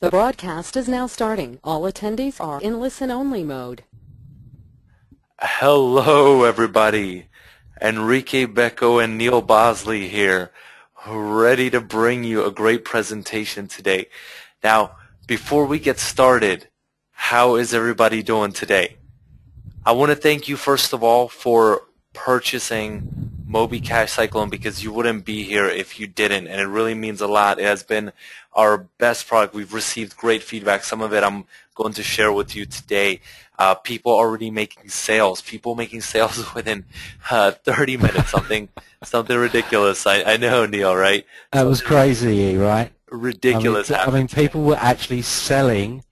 The broadcast is now starting. All attendees are in listen-only mode. Hello, everybody. Enrique Becco and Neil Bosley here, ready to bring you a great presentation today. Now, before we get started, how is everybody doing today? I want to thank you, first of all, for purchasing MobiCashCyclone, because you wouldn't be here if you didn't, and it really means a lot. It has been our best product. We've received great feedback. Some of it I'm going to share with you today. People already making sales. People making sales within 30 minutes. Something ridiculous. I know, Neil, right? That was crazy, right? Ridiculous. I mean, people were actually selling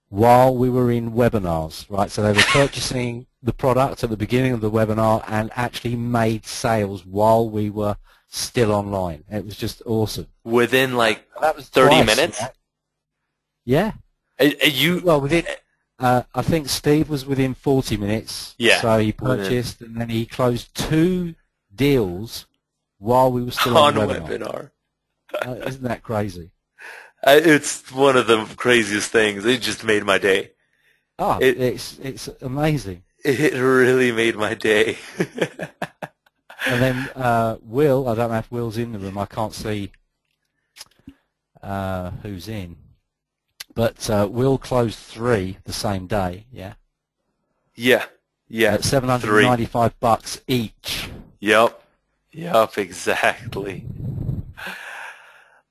while we were in webinars, right? So they were purchasing the product at the beginning of the webinar and actually made sales while we were still online. It was just awesome. Within like that was 30 twice, minutes? Right? Yeah. Well, within, I think Steve was within 40 minutes. Yeah. So he purchased and then he closed 2 deals while we were still on webinar. Isn't that crazy? It's one of the craziest things. It just made my day. Oh, it's amazing. It really made my day. And then Will, I don't know if Will's in the room. I can't see who's in. But Will closed 3 the same day, yeah? Yeah. At $795 each. Yep, exactly.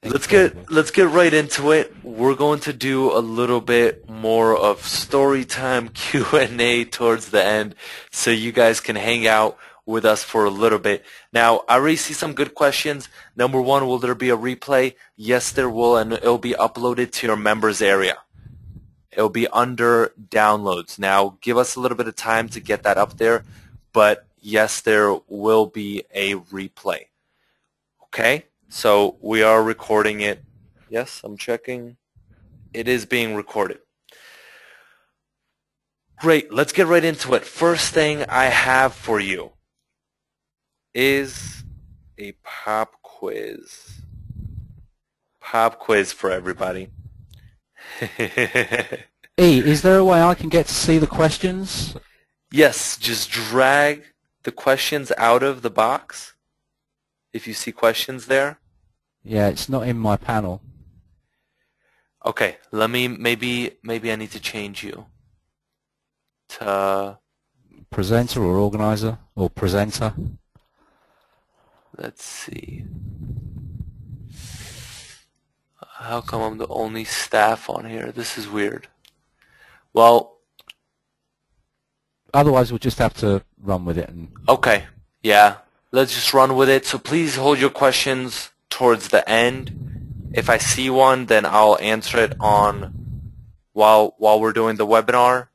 Let's get right into it. We're going to do a little bit more of story time Q&A towards the end, so you guys can hang out with us for a little bit. Now, I already see some good questions. Number 1, will there be a replay? Yes, there will, and it'll be uploaded to your members area. It'll be under downloads. Now, give us a little bit of time to get that up there, but yes, there will be a replay. Okay? So we are recording it. Yes, I'm checking. It is being recorded. Great. Let's get right into it. First thing I have for you is a pop quiz. Pop quiz for everybody. Is there a way I can get to see the questions? Yes, just drag the questions out of the box. If you see questions there. Yeah, it's not in my panel. Okay, let me maybe I need to change you to presenter or organizer or presenter. Let's see. How come I'm the only staff on here? This is weird. Well, otherwise we'll just have to run with it. Okay, yeah. Let's just run with it. So please hold your questions towards the end. If I see one, then I'll answer it on while we're doing the webinar.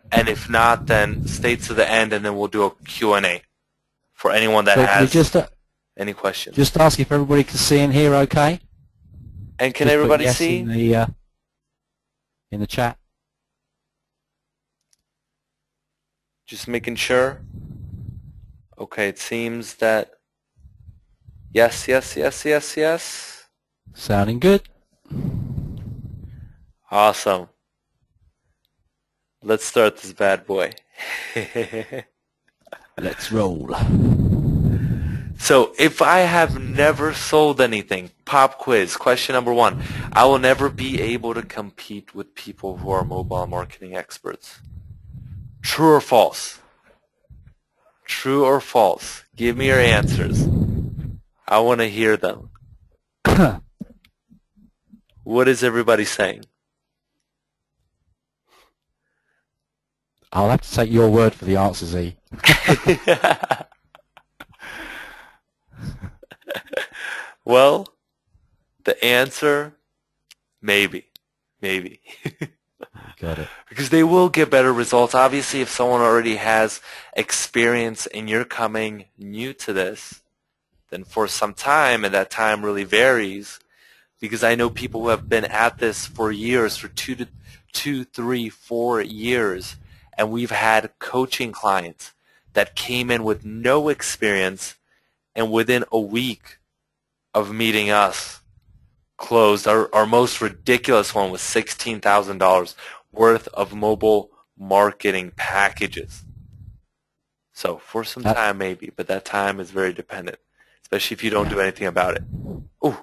And if not, then stay to the end, and then we'll do a Q&A for anyone that has any questions. Just ask if everybody can see and hear okay. And can everybody see? In the chat. Just making sure. Okay, it seems that yes. Sounding good. Awesome. Let's start this bad boy. Let's roll. So, if I have never sold anything, pop quiz, question number 1. I will never be able to compete with people who are mobile marketing experts. True or false? True or false? Give me your answers. I want to hear them. What is everybody saying? I'll have to take your word for the answers, E. Well, the answer, maybe. Got it. Because they will get better results. Obviously, if someone already has experience and you're coming new to this, then for some time, and that time really varies, because I know people who have been at this for years, for 2, 3, 4 years, and we've had coaching clients that came in with no experience, and within a week of meeting us, closed. Our most ridiculous one was $16,000 worth of mobile marketing packages. So for some time maybe, but that time is very dependent, especially if you don't do anything about it. Ooh.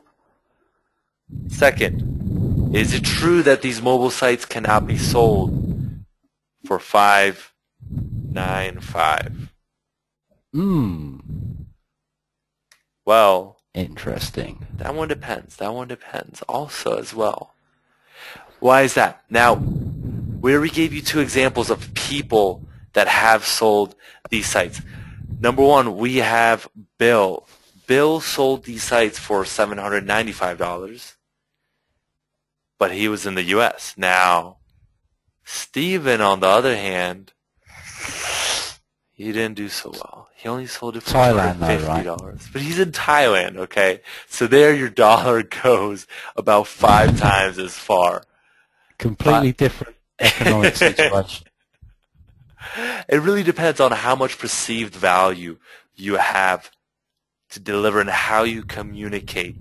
Second, is it true that these mobile sites cannot be sold for $5.95? Well, interesting. That one depends. That one depends also as well. Why is that? Now, we already gave you 2 examples of people that have sold these sites. Number one, we have Bill. Bill sold these sites for $795, but he was in the U.S. Now, Steven, on the other hand, he didn't do so well. He only sold it for Thailand, $50. though, right? But he's in Thailand, okay? So there your dollar goes about 5 times as far. Completely different economic situation. It really depends on how much perceived value you have to deliver and how you communicate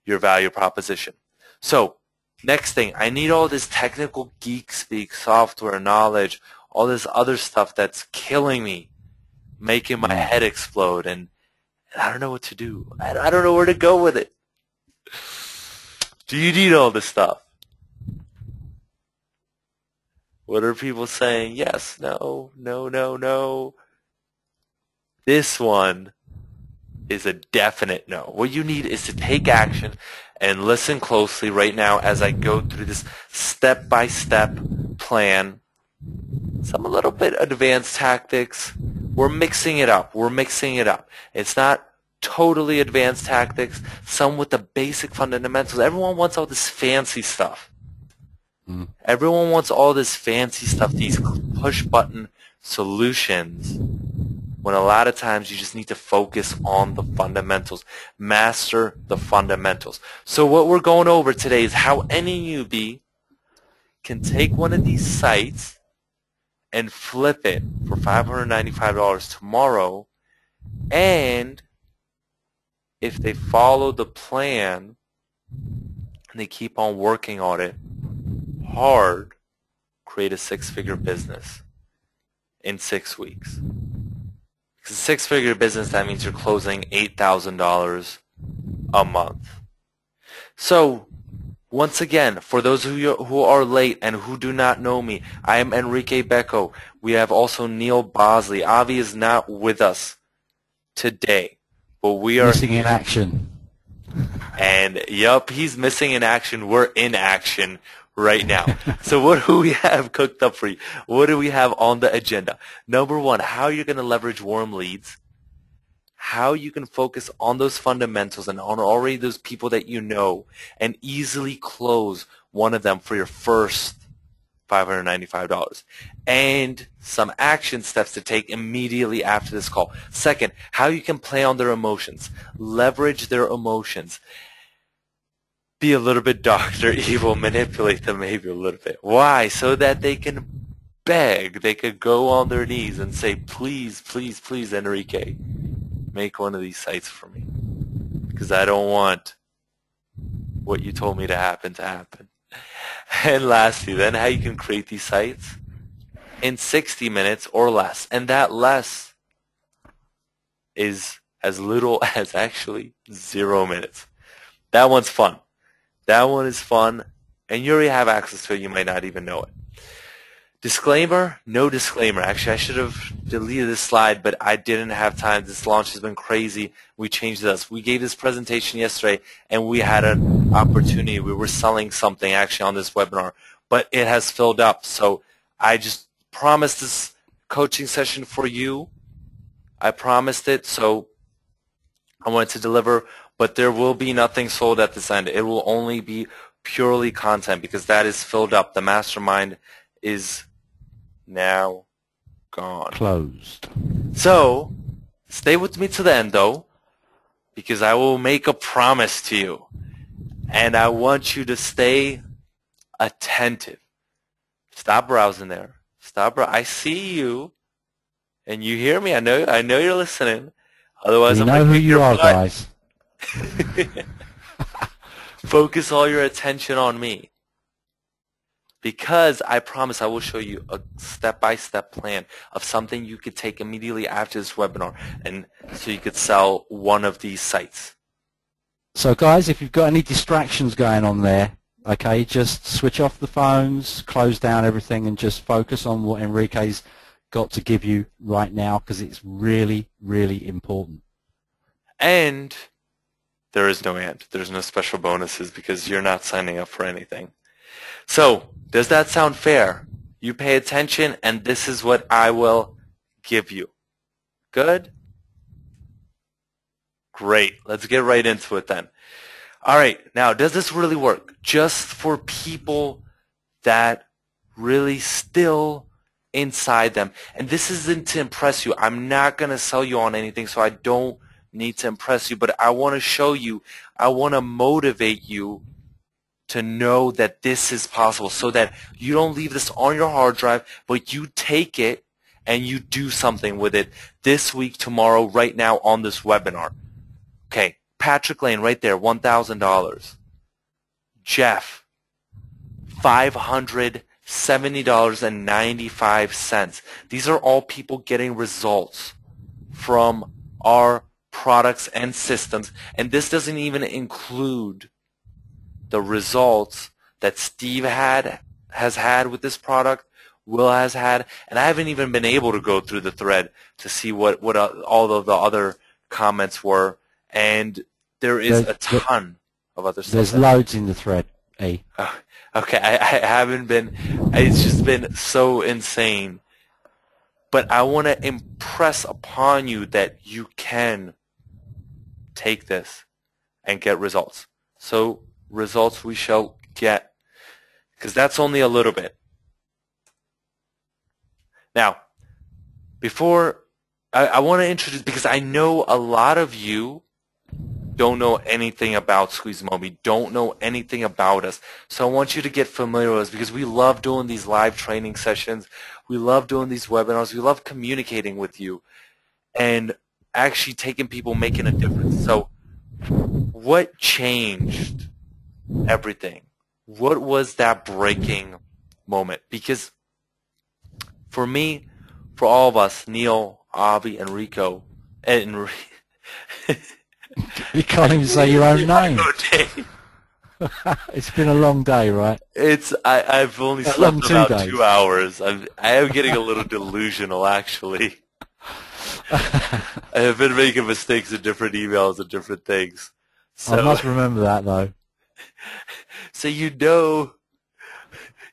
your value proposition. So, next thing, I need all this technical geek speak, software knowledge, all this other stuff that's killing me, making my head explode, and I don't know what to do. I don't know where to go with it. Do you need all this stuff? What are people saying? Yes, no, no, no, no. This one is a definite no. What you need is to take action and listen closely right now as I go through this step-by-step plan. Some a little bit advanced tactics. We're mixing it up. We're mixing it up. It's not totally advanced tactics. Some with the basic fundamentals. Everyone wants all this fancy stuff. Everyone wants all this fancy stuff, these push-button solutions, when a lot of times you just need to focus on the fundamentals. Master the fundamentals. So what we're going over today is how any newbie can take one of these sites and flip it for $595 tomorrow, and if they follow the plan and they keep on working on it hard, create a 6-figure business in 6 weeks. Because a 6-figure business, that means you're closing $8,000 a month. So, once again, for those who are late and who do not know me, I am Enrique Becco. We have also Neil Bosley. Avi is not with us today, but we are missing in action. And yup, he's missing in action. We're in action right now. So what do we have cooked up for you? What do we have on the agenda? Number one, how you're going to leverage warm leads, how you can focus on those fundamentals and on already those people that you know and easily close one of them for your first $595, and some action steps to take immediately after this call. Second, how you can play on their emotions, leverage their emotions. Be a little bit Dr. Evil, manipulate them maybe a little bit. Why? So that they can beg, they could go on their knees and say, please, please, please, Enrique, make one of these sites for me. Because I don't want what you told me to happen. And lastly, then how you can create these sites in 60 minutes or less. And that less is as little as actually 0 minutes. That one's fun. That one is fun, and you already have access to it. You might not even know it. Disclaimer, no disclaimer. Actually, I should have deleted this slide, but I didn't have time. This launch has been crazy. We changed this. We gave this presentation yesterday, and we had an opportunity. We were selling something actually on this webinar, but it has filled up. So I just promised this coaching session for you. I promised it, so I wanted to deliver. But there will be nothing sold at this end. It will only be purely content because that is filled up. The mastermind is now gone. Closed. So, stay with me to the end though, because I will make a promise to you. And I want you to stay attentive. Stop browsing there. I see you, and you hear me. I know you're listening. Otherwise, We I'm know gonna who kick you your are, butt. guys. Focus all your attention on me. Because I promise I will show you a step-by-step plan of something you could take immediately after this webinar, and so you could sell one of these sites. So guys, if you've got any distractions going on there, okay, just switch off the phones, close down everything, and just focus on what Enrique's got to give you right now, because it's really, really important. And there is no and. There's no special bonuses because you're not signing up for anything. So, does that sound fair? You pay attention, and this is what I will give you. Good? Great. Let's get right into it then. All right. Now, does this really work? Just for people that really still inside them. And this isn't to impress you. I'm not going to sell you on anything, so I don't need to impress you. But I want to show you, I want to motivate you to know that this is possible, so that you don't leave this on your hard drive, but you take it and you do something with it this week, tomorrow, right now on this webinar. Okay, Patrick Lane right there, $1,000. Jeff, $570.95. These are all people getting results from our products and systems, and this doesn't even include the results that Steve has had with this product, Will has had, and I haven't even been able to go through the thread to see what all of the other comments were, and there is a ton of other stuff. There's loads in the thread, E. Okay, I haven't been, it's just been so insane, but I want to impress upon you that you can take this and get results. So results we shall get, because that's only a little bit. Now, before I want to introduce, because I know a lot of you don't know anything about Squeeze Mobi, don't know anything about us. So I want you to get familiar with us, because we love doing these live training sessions. We love doing these webinars. We love communicating with you and actually taking people, making a difference. So what changed everything? What was that breaking moment? Because for me, for all of us, Neil, Avi, Enrico, and you can't even say your own name. It's been a long day, right? I've only slept about 2 hours. I am getting a little delusional, actually. I have been making mistakes in different emails and different things. So, I must remember that, though. So you know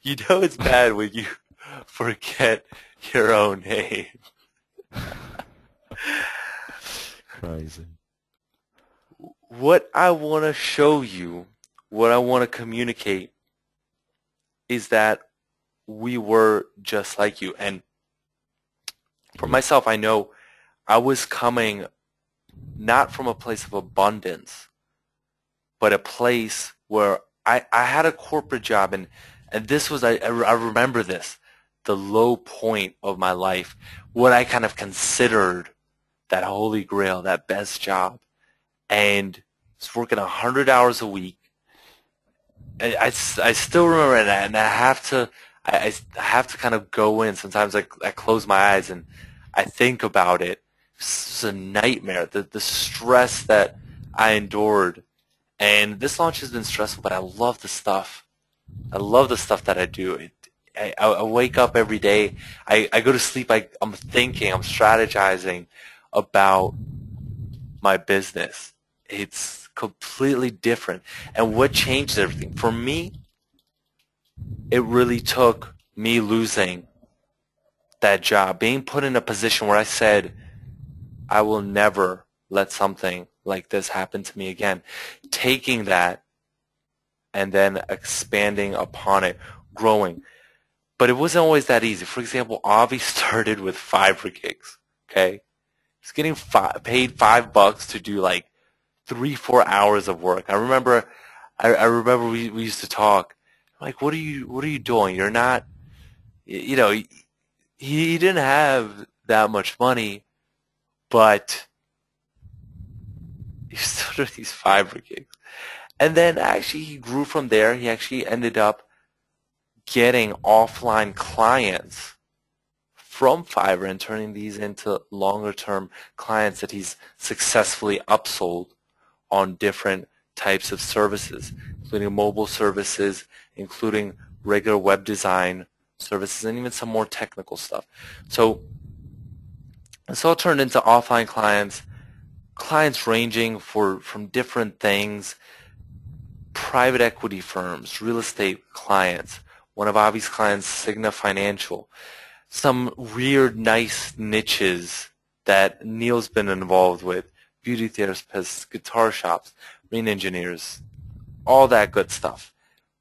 it's bad when you forget your own name. Crazy. What I want to show you, what I want to communicate, is that we were just like you. And for myself, I know I was coming not from a place of abundance, but a place where I had a corporate job, and this was, I remember this, the low point of my life, what I kind of considered that holy grail, that best job. And I was working 100 hours a week. I still remember that, and I have to kind of go in. Sometimes I close my eyes and I think about it. This is a nightmare, the stress that I endured. And this launch has been stressful, but I love the stuff. I love the stuff that I do. I wake up every day. I go to sleep. I'm thinking. I'm strategizing about my business. It's completely different. And what changed everything? For me, it really took me losing that job, being put in a position where I said, I will never let something like this happen to me again. Taking that and then expanding upon it, growing. But it wasn't always that easy. For example, Avi started with Fiverr gigs, okay? He's getting paid $5 to do like 3-4 hours of work. I remember we used to talk. Like, what are you doing? You're not, you know, he didn't have that much money, but he still did these Fiverr gigs. And then actually he grew from there. He actually ended up getting offline clients from Fiverr and turning these into longer-term clients that he's successfully upsold on different types of services, including mobile services, including regular web design services, and even some more technical stuff. So this all turned into offline clients ranging from different things, private equity firms, real estate clients, one of Avi's clients, Cigna Financial, some weird, nice niches that Neil's been involved with, beauty therapists, guitar shops, marine engineers, all that good stuff.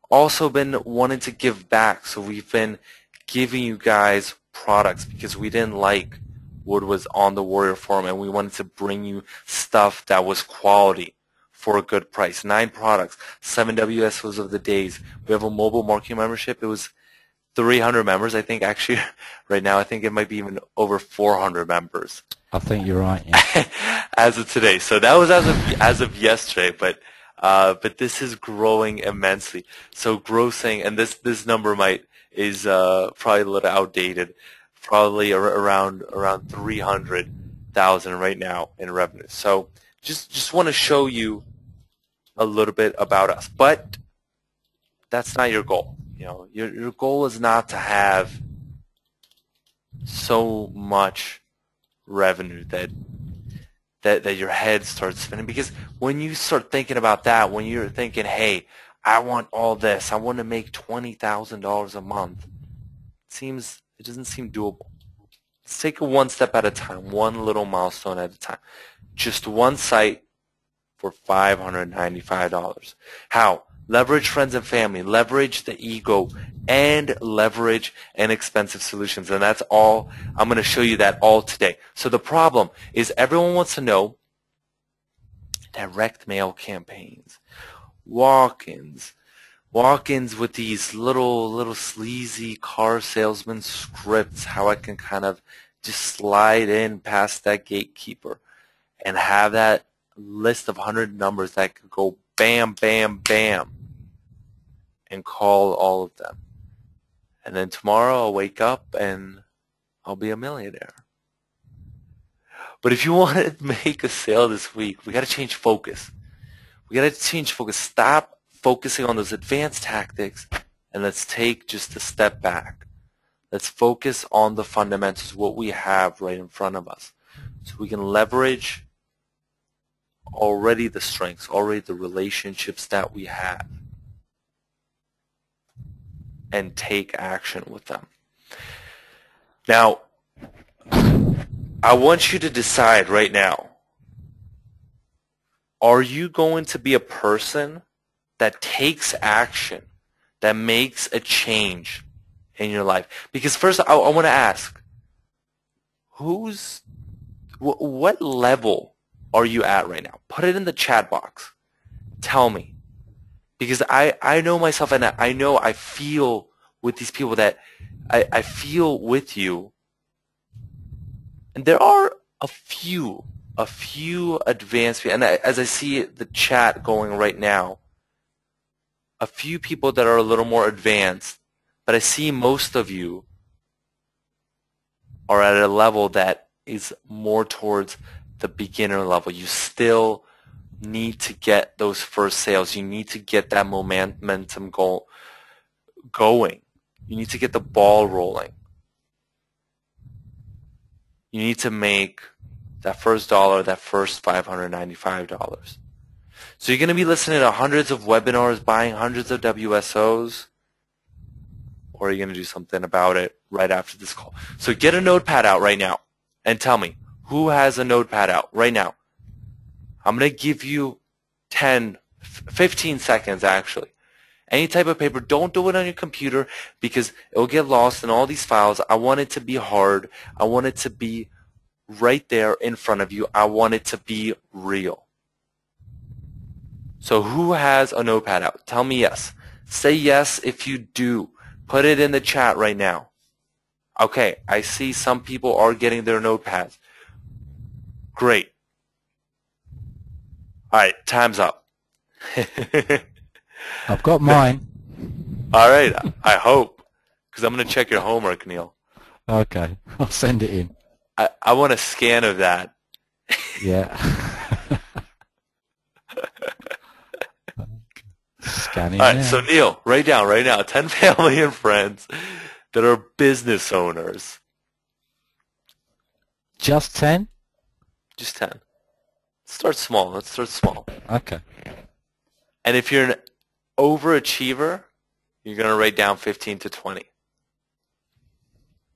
Also been wanting to give back, so we've been giving you guys products because we didn't like what was on the Warrior Forum, and we wanted to bring you stuff that was quality for a good price. 9 products, 7 WSOs of the days. We have a mobile marketing membership. It was 300 members, I think, actually. Right now, I think it might be even over 400 members. I think you're right, yeah. As of today. So that was as of yesterday, but this is growing immensely. So grossing, and this number is probably a little outdated, probably around 300,000 right now in revenue. So just want to show you a little bit about us, but that's not your goal. You know, your goal is not to have so much revenue that your head starts spinning, because when you start thinking about that, when you're thinking, hey, I want all this, I want to make $20,000 a month, it doesn't seem doable. Let's take it one step at a time, one little milestone at a time. Just one site for $595. How? Leverage friends and family, leverage the ego, and leverage inexpensive solutions. And that's all. I'm going to show you that all today. So the problem is everyone wants to know direct mail campaigns, walk-ins with these little sleazy car salesman scripts, how I can kind of just slide in past that gatekeeper and have that list of 100 numbers that could go bam, bam, bam, and call all of them. And then tomorrow I'll wake up and I'll be a millionaire. But if you want to make a sale this week, we got to change focus. We got to change focus. Stop focusing on those advanced tactics, and let's take just a step back. Let's focus on the fundamentals, what we have right in front of us, so we can leverage already the strengths, already the relationships that we have, and take action with them. Now, I want you to decide right now, are you going to be a person that takes action, that makes a change in your life? Because first, I want to ask, what level are you at right now? Put it in the chat box. Tell me. Because I know myself, and I know I feel with these people that I feel with you. And there are a few advanced people, and as I see the chat going right now, a few people that are a little more advanced, but I see most of you are at a level that is more towards the beginner level. You still need to get those first sales. You need to get that momentum going. You need to get the ball rolling. You need to make that first dollar, that first $595. So you're going to be listening to hundreds of webinars, buying hundreds of WSOs, or are you going to do something about it right after this call? So get a notepad out right now and tell me, who has a notepad out right now? I'm going to give you 15 seconds actually. Any type of paper, don't do it on your computer because it will get lost in all these files. I want it to be hard. I want it to be right there in front of you. I want it to be real. So who has a notepad out? Tell me yes. Say yes if you do. Put it in the chat right now. Okay, I see some people are getting their notepads. Great. All right, time's up. I've got mine. All right, I hope, because I'm going to check your homework, Neil. Okay, I'll send it in. I want a scan of that. Yeah. Scanning All right, so now. Neil, write down right now 10 family and friends that are business owners. Just 10? Just 10. Start small. Let's start small. Okay. And if you're an overachiever, you're going to write down 15 to 20.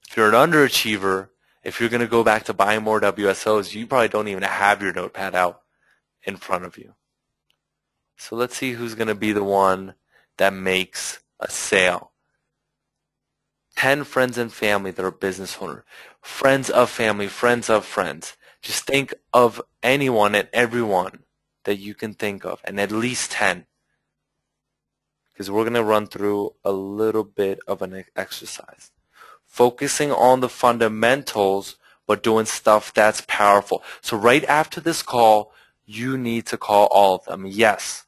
If you're an underachiever, if you're going to go back to buying more WSOs, you probably don't even have your notepad out in front of you. So let's see who's going to be the one that makes a sale. 10 friends and family that are business owners. Friends of family, friends of friends. Just think of anyone and everyone that you can think of, and at least 10. Because we're going to run through a little bit of an exercise. Focusing on the fundamentals, but doing stuff that's powerful. So right after this call, you need to call all of them. Yes.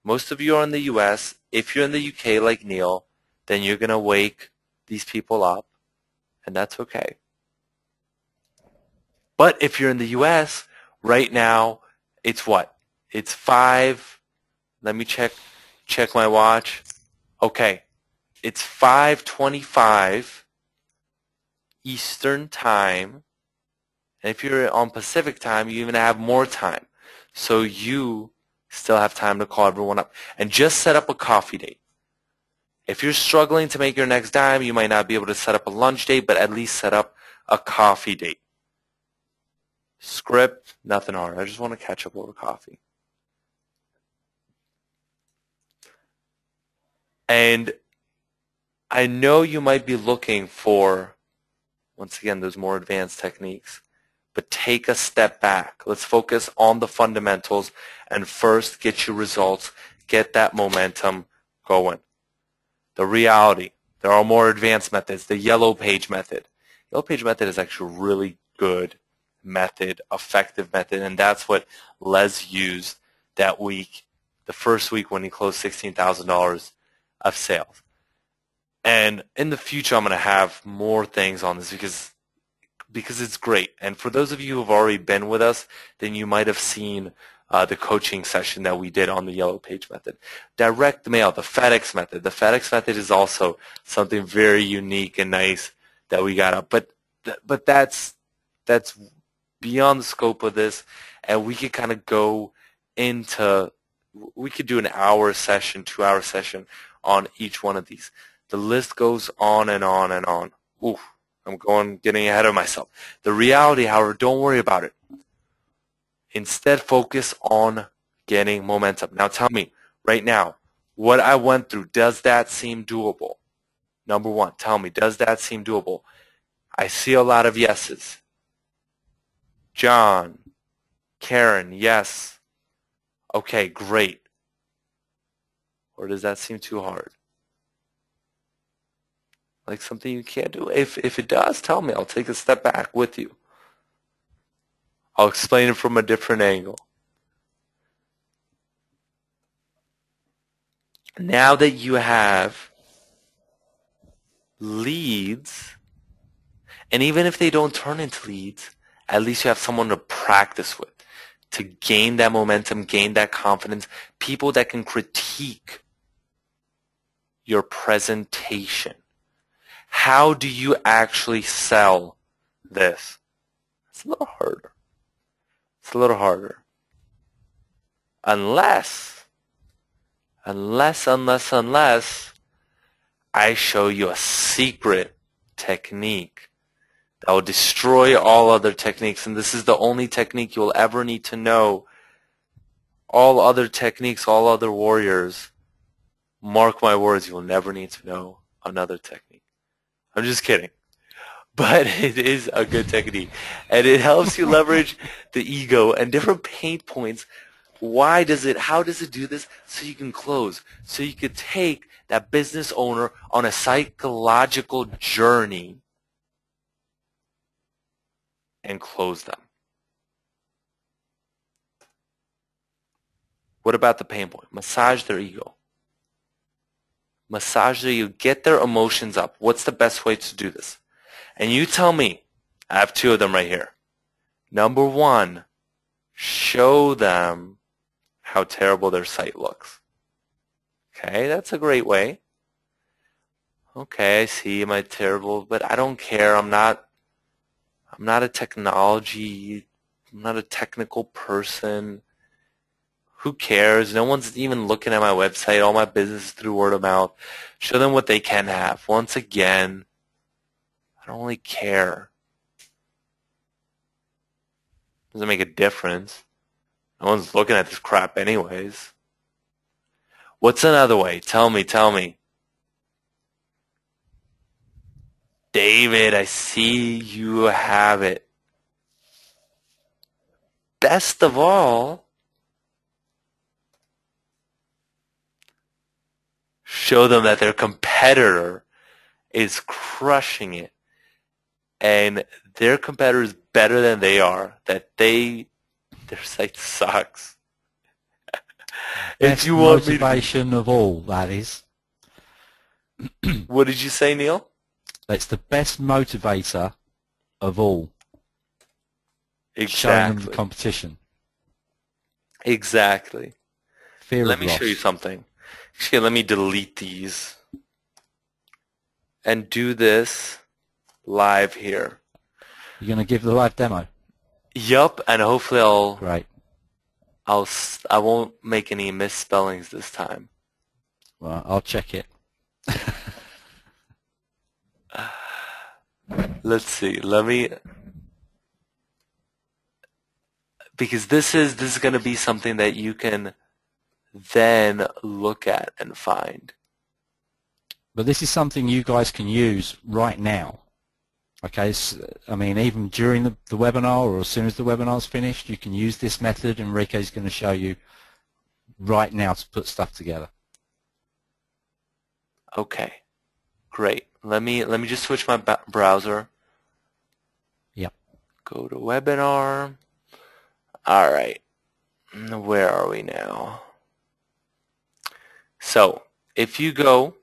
Most of you are in the U.S. If you're in the UK like Neil, then you're going to wake these people up, and that's okay. But if you're in the U.S., right now, it's what? It's 5. Let me check my watch. Okay. It's 5:25 Eastern Time. And if you're on Pacific Time, you even have more time. So you still have time to call everyone up. And just set up a coffee date. If you're struggling to make your next dime, you might not be able to set up a lunch date, but at least set up a coffee date. Script, nothing hard. I just want to catch up over coffee. And I know you might be looking for, once again, those more advanced techniques, but take a step back. Let's focus on the fundamentals and first get your results, get that momentum going. The reality, there are more advanced methods. The yellow page method. Yellow page method is actually a really good method, effective method, and that's what Les used that week, the first week when he closed $16,000 of sales. And in the future, I'm going to have more things on this because it's great. And for those of you who have already been with us, then you might have seen the coaching session that we did on the yellow page method. Direct mail, the FedEx method. The FedEx method is also something very unique and nice that we got up. But that's beyond the scope of this, and we could kind of go into, we could do an hour session, 2-hour session on each one of these. The list goes on and on and on. Ooh, getting ahead of myself. The reality, however, don't worry about it. Instead, focus on getting momentum. Now tell me, right now, what I went through, does that seem doable? Number one, tell me, does that seem doable? I see a lot of yeses. John, Karen, yes. Okay, great. Or does that seem too hard? Like something you can't do? If it does, tell me. I'll take a step back with you. I'll explain it from a different angle. Now that you have leads, and even if they don't turn into leads, at least you have someone to practice with, to gain that momentum, gain that confidence, people that can critique your presentation. How do you actually sell this? It's a little harder. It's a little harder. Unless I show you a secret technique that will destroy all other techniques, and this is the only technique you'll ever need to know. All other techniques, all other warriors, mark my words, you will never need to know another technique. I'm just kidding. But it is a good technique. And it helps you leverage the ego and different pain points. How does it do this? So you can close. So you could take that business owner on a psychological journey and close them. What about the pain point? Massage their ego. Massage their ego. Get their emotions up. What's the best way to do this? And you tell me. I have two of them right here. Number one, show them how terrible their site looks. Okay, that's a great way. Okay, I see my terrible, but I don't care. I'm not a technology, I'm not a technical person. Who cares? No one's even looking at my website. All my business is through word of mouth. Show them what they can have. Once again, I don't really care. Doesn't make a difference. No one's looking at this crap anyways. What's another way? Tell me. David, I see you have it. Best of all, show them that their competitor is crushing it. And their competitor is better than they are. That their site sucks. Best motivation of all, that is. What did you say, Neil? It's the best motivator of all. Exactly. Showing them the competition. Exactly. Fear Let of me loss. show you something. Actually, let me delete these and do this live here. You're going to give the live demo? Yup, and hopefully Great. I won't make any misspellings this time. Well, I'll check it. Let's see. Because this is going to be something that you can then look at and find. But this is something you guys can use right now. Okay, I mean, even during the webinar or as soon as the webinar's finished, you can use this method. Enrique's going to show you right now to put stuff together. Okay, great. Let me just switch my browser. Yep. Go to webinar. All right. Where are we now? So if you go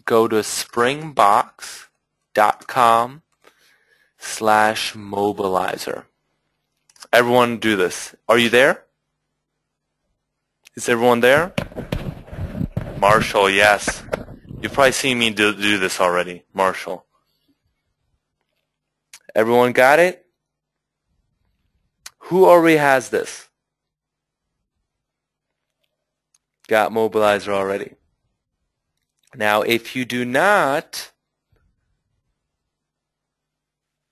to springbox.com/mobilizer. Everyone do this. Are you there? Is everyone there? Marshall, yes. You've probably seen me do this already, Marshall. Everyone got it? Who already has this? Got Mobilizer already. Now, if you do not,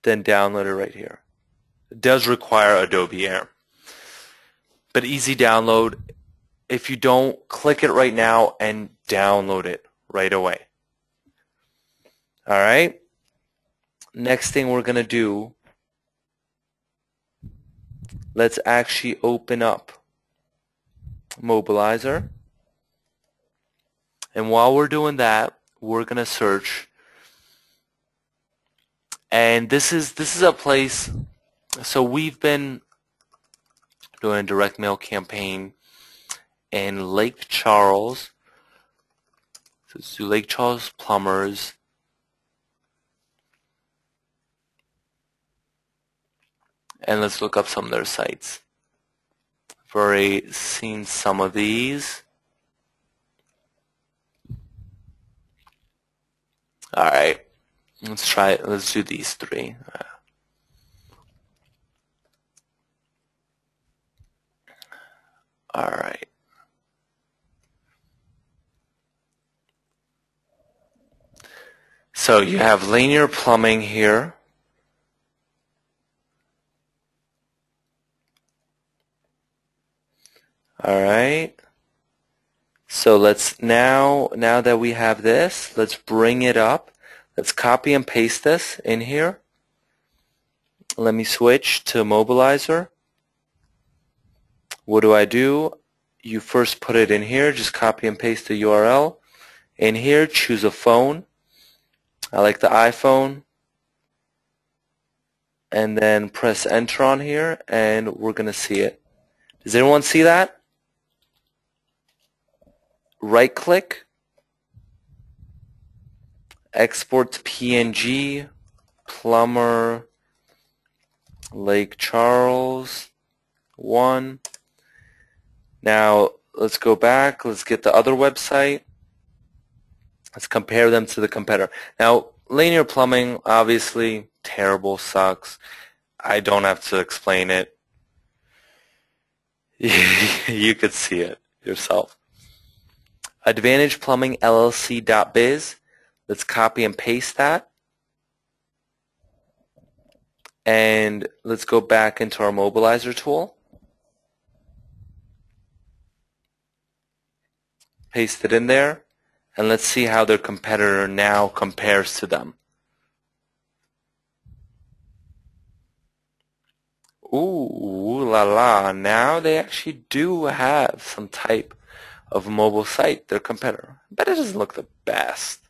then download it right here. It does require Adobe Air, but easy download. If you don't, click it right now and download it right away. All right. Next thing we're going to do, let's actually open up Mobilizer. And while we're doing that, we're going to search. And this is a place, so we've been doing a direct mail campaign in Lake Charles. So let's do Lake Charles Plumbers. And let's look up some of their sites. I've already seen some of these. All right, let's try it. Let's do these three. All right. So you have linear plumbing here. All right. So let's now that we have this, let's bring it up. Let's copy and paste this in here. Let me switch to Mobilizer. What do? You first put it in here. Just copy and paste the URL. In here, choose a phone. I like the iPhone. And then press enter on here, and we're going to see it. Does anyone see that? right click, export to PNG, Plumber, Lake Charles, 1. Now let's go back, let's get the other website. Let's compare them to the competitor. Now, linear plumbing, obviously, terrible, sucks. I don't have to explain it. You could see it yourself. Advantage Plumbing LLC.biz. Let's copy and paste that. And let's go back into our mobilizer tool. Paste it in there. And let's see how their competitor now compares to them. Ooh la la, now they actually do have some type of mobile site, their competitor. But it doesn't look the best.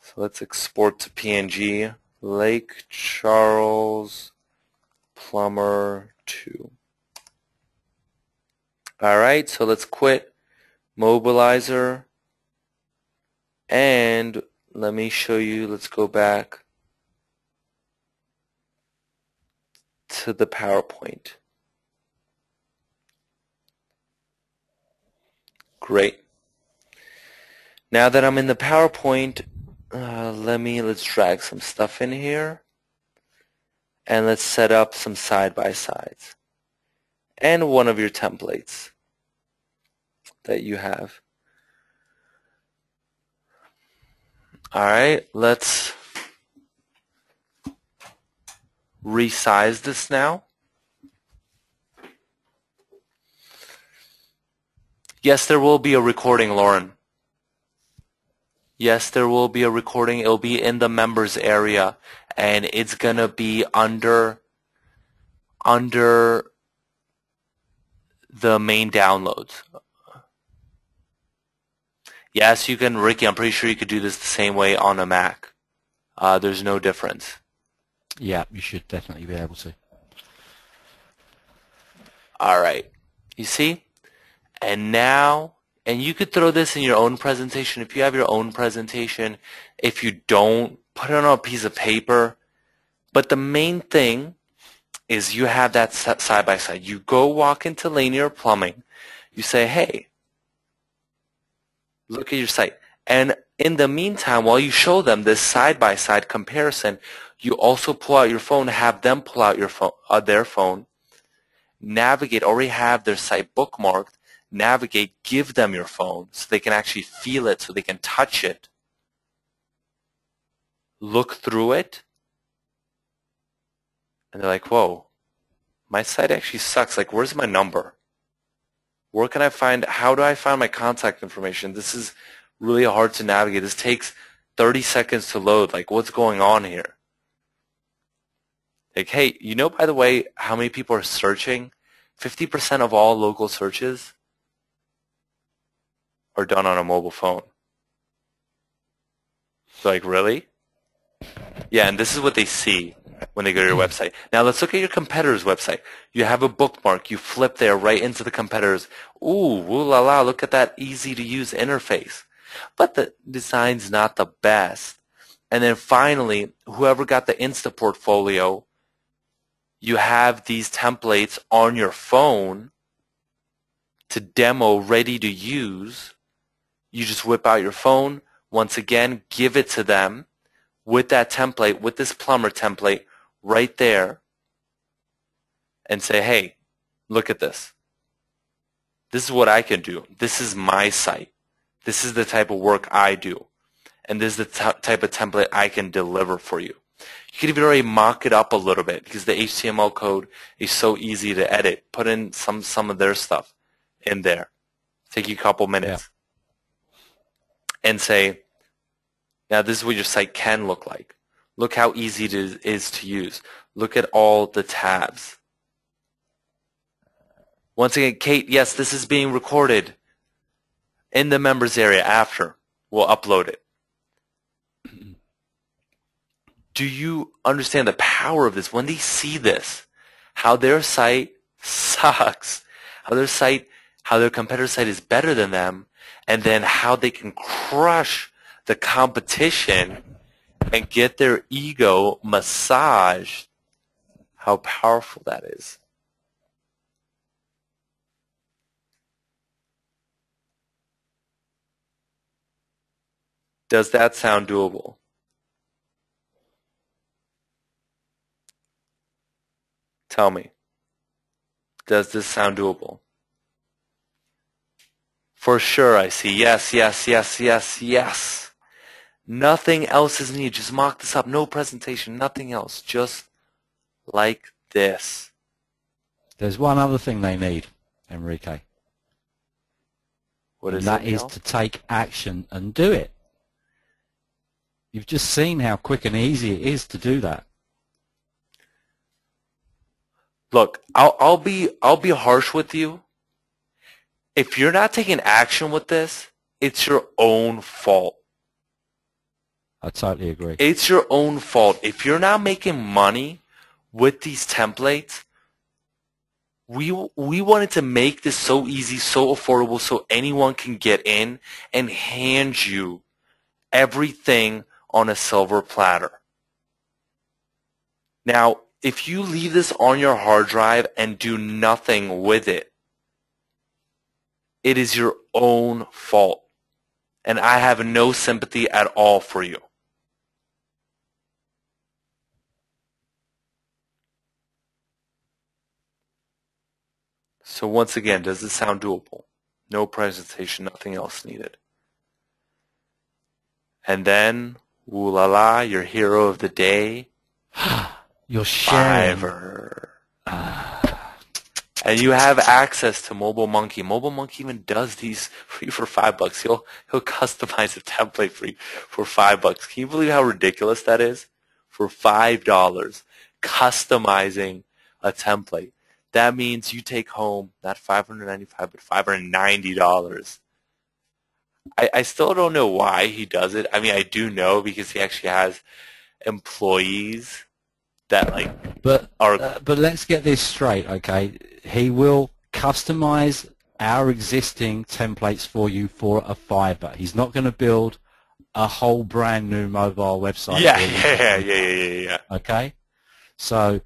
So let's export to PNG, Lake Charles Plumber 2. Alright, so let's quit Mobilizer. And let me show you, let's go back to the PowerPoint. Great. Now that I'm in the PowerPoint, let's drag some stuff in here. And let's set up some side-by-sides. And one of your templates that you have. Alright, let's resize this now. Yes, there will be a recording, Lauren. Yes, there will be a recording. It'll be in the members area, and it's gonna be under the main downloads. Yes, you can, Ricky. I'm pretty sure you could do this the same way on a Mac. There's no difference. Yeah, you should definitely be able to. All right. You see? And now, and you could throw this in your own presentation. If you have your own presentation, if you don't, put it on a piece of paper. But the main thing is you have that side by side. You go walk into linear plumbing. You say, hey, look at your site. And in the meantime, while you show them this side-by-side comparison, you also pull out your phone, have them pull out your phone, their phone, navigate, already have their site bookmarked, navigate, give them your phone so they can actually feel it, so they can touch it, look through it, and they're like, whoa, my site actually sucks. Like, where's my number? Where can I find, how do I find my contact information? This is really hard to navigate. This takes 30 seconds to load. Like, what's going on here? Like, hey, you know, by the way, how many people are searching? 50% of all local searches are done on a mobile phone. So, like, really? Yeah, and this is what they see when they go to your website. Now let's look at your competitor's website. You have a bookmark. You flip there right into the competitor's. Ooh, woo la la, look at that easy to use interface. But the design's not the best. And then finally, whoever got the Insta portfolio, you have these templates on your phone to demo, ready to use. You just whip out your phone, once again, give it to them with that template, with this plumber template right there, and say, hey, look at this. This is what I can do. This is my site. This is the type of work I do. And this is the type of template I can deliver for you. You can even already mock it up a little bit because the HTML code is so easy to edit. Put in some of their stuff in there. Take you a couple minutes. Yeah. And say, now this is what your site can look like. Look how easy it is to use. Look at all the tabs. Once again, Kate, yes, this is being recorded in the members area after. We'll upload it. Do you understand the power of this? When they see this, how their site sucks, how their competitor site is better than them, and then how they can crush the competition and get their ego massaged. How powerful that is. Does that sound doable? Tell me. Does this sound doable? For sure, I see. Yes, yes, yes, yes, yes. Nothing else is needed. Just mock this up. No presentation. Nothing else. Just like this. There's one other thing they need, Enrique. What is and that it, is Neil? to take action and do it. You've just seen how quick and easy it is to do that. Look, I'll be harsh with you. If you're not taking action with this, it's your own fault. I totally agree. It's your own fault. If you're not making money with these templates, we wanted to make this so easy, so affordable, so anyone can get in and hand you everything on a silver platter. Now, if you leave this on your hard drive and do nothing with it, it is your own fault. And I have no sympathy at all for you. So once again, does this sound doable? No presentation, nothing else needed. And then, ooh la la, your hero of the day, You're sharing. Fiverr. And you have access to Mobile Monkey. Mobile Monkey even does these for you for $5. He'll customize a template for you for $5. Can you believe how ridiculous that is? For $5, customizing a template. That means you take home not $595 but $590. I still don't know why he does it. I mean, I do know because he actually has employees that But are. but let's get this straight, okay? He will customize our existing templates for you for a $5. He's not going to build a whole brand new mobile website. Yeah. Okay, so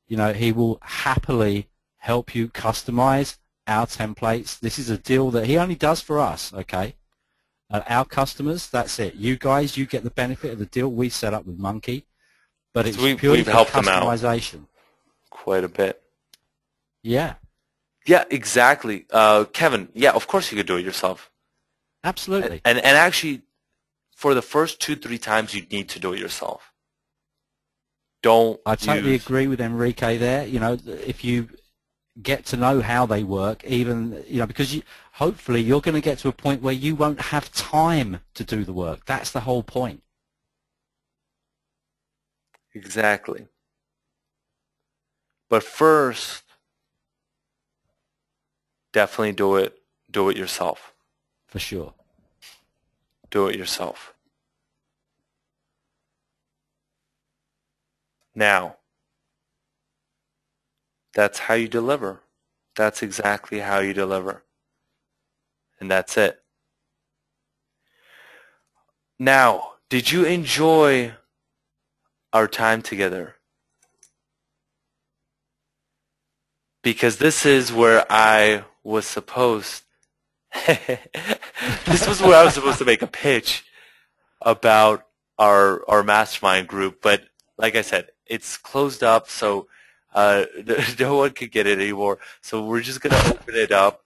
he will happily help you customize our templates. This is a deal that he only does for us. Okay, our customers. That's it. You guys, you get the benefit of the deal we set up with Monkey. But it's purely we've helped them out customization. Quite a bit. Yeah. Yeah, exactly. Kevin, yeah, of course you could do it yourself. Absolutely. And actually, for the first 2-3 times, you need to do it yourself. I totally agree with Enrique there. If you get to know how they work, even, because hopefully you're going to get to a point where you won't have time to do the work. That's the whole point. Exactly. But first, definitely do it yourself. For sure. Do it yourself. Now, that's how you deliver. That's exactly how you deliver. And that's it. Now, did you enjoy our time together? Because this is where I was supposed this was where I was supposed to make a pitch about our mastermind group, but like I said, it's closed up, so no one could get it anymore. So we're just gonna open it up.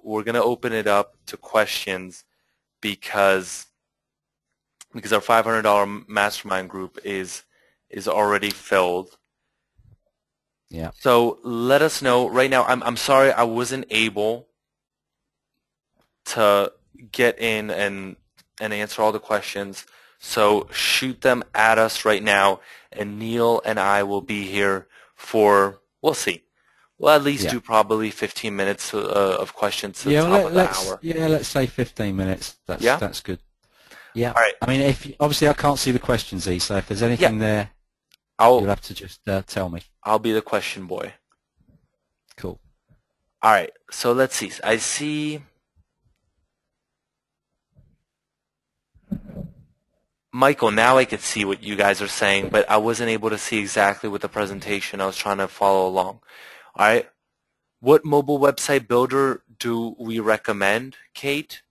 We're gonna open it up to questions because our $500 mastermind group is already filled. Yeah. So let us know right now. I'm sorry I wasn't able to get in and answer all the questions. So shoot them at us right now, and Neil and I will be here for, we'll see. We'll at least do probably 15 minutes of questions to the top of the hour. Yeah, let's say 15 minutes. That's good. Yeah. All right. I mean, obviously I can't see the questions, E, so if there's anything there, you'll have to just tell me. I'll be the question boy. Cool. All right. So let's see. I see Michael, now I could see what you guys are saying, but I wasn't able to see exactly with the presentation. I was trying to follow along. All right. What mobile website builder do we recommend, Kate?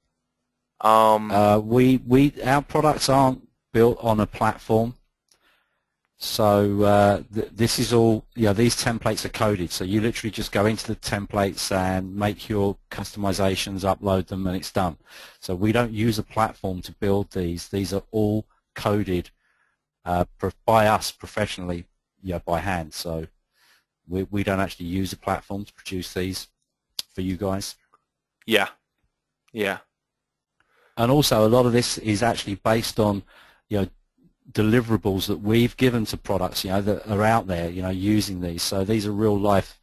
Our products aren't built on a platform, so this is all, these templates are coded, so you literally just go into the templates and make your customizations, upload them, and it's done. So we don't use a platform to build these. These are all coded by us professionally, by hand. So we don't actually use a platform to produce these for you guys. Yeah. Yeah. And also, a lot of this is actually based on, deliverables that we've given to products, that are out there, using these. So these are real life